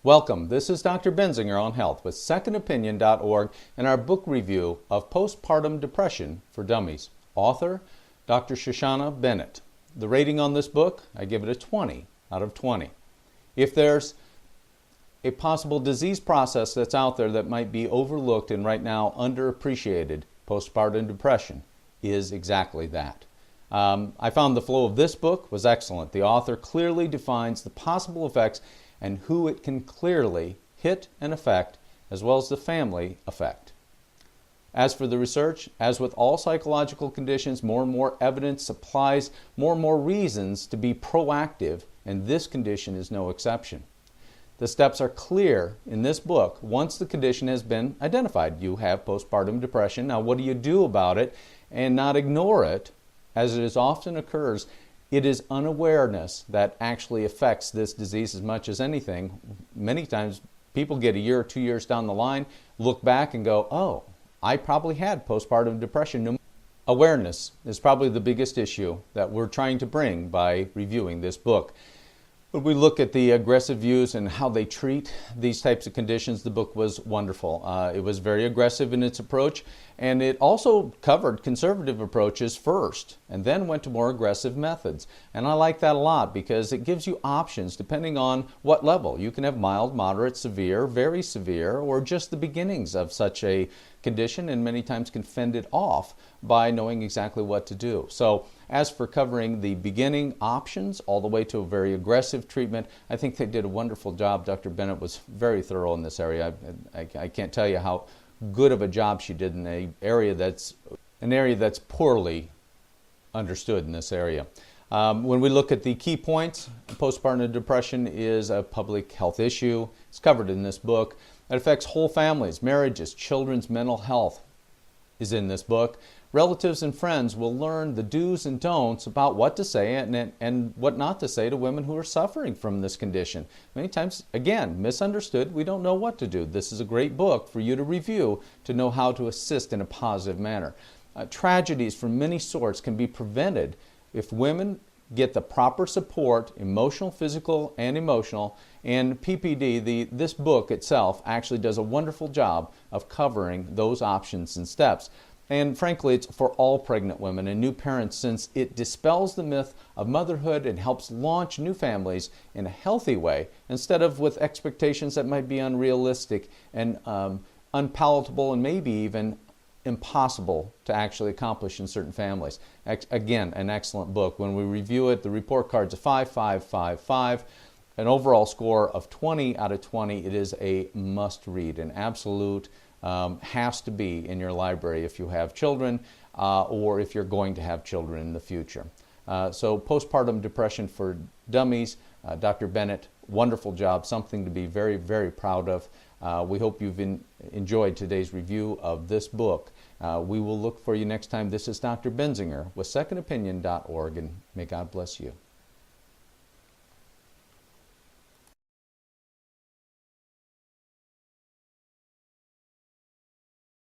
Welcome. This is Dr. Benzinger on Health with secondopinion.org and our book review of Postpartum Depression for Dummies. Author, Dr. Shoshana Bennett. The rating on this book, I give it a 20 out of 20. If there's a possible disease process that's out there that might be overlooked and right now underappreciated, postpartum depression is exactly that. I found the flow of this book was excellent. The author clearly defines the possible effects and who it can clearly hit and affect, as well as the family effect. As for the research, as with all psychological conditions, more and more evidence supplies more and more reasons to be proactive, and this condition is no exception. The steps are clear in this book once the condition has been identified. You have postpartum depression. Now, what do you do about it and not ignore it, as it is often occurs? It is unawareness that actually affects this disease as much as anything. Many times people get a year or 2 years down the line, look back and go, oh, I probably had postpartum depression. Awareness is probably the biggest issue that we're trying to bring by reviewing this book. When we look at the aggressive views and how they treat these types of conditions, the book was wonderful. It was very aggressive in its approach, and it also covered conservative approaches first and then went to more aggressive methods. And I like that a lot because it gives you options depending on what level. You can have mild, moderate, severe, very severe, or just the beginnings of such a condition, and many times can fend it off by knowing exactly what to do. So as for covering the beginning options all the way to a very aggressive treatment, I think they did a wonderful job. Dr. Bennett was very thorough in this area. I can't tell you how good of a job she did in an area that's poorly understood in this area. When we look at the key points, postpartum depression is a public health issue. It's covered in this book. It affects whole families, marriages, children's mental health is in this book. Relatives and friends will learn the do's and don'ts about what to say and what not to say to women who are suffering from this condition. Many times, again, misunderstood. We don't know what to do. This is a great book for you to review to know how to assist in a positive manner. Tragedies from many sorts can be prevented if women get the proper support, emotional, physical, and emotional. And PPD, this book itself, actually does a wonderful job of covering those options and steps. And frankly, it's for all pregnant women and new parents, since it dispels the myth of motherhood and helps launch new families in a healthy way instead of with expectations that might be unrealistic and unpalatable and maybe even impossible to actually accomplish in certain families. Again, an excellent book. When we review it, the report card's a 5, 5, 5, 5. An overall score of 20 out of 20. It is a must-read, an absolute has to be in your library if you have children or if you're going to have children in the future. So Postpartum Depression for Dummies, Dr. Bennett, wonderful job, something to be very, very proud of. We hope you've enjoyed today's review of this book. We will look for you next time. This is Dr. Benzinger with secondopinion.org, and may God bless you.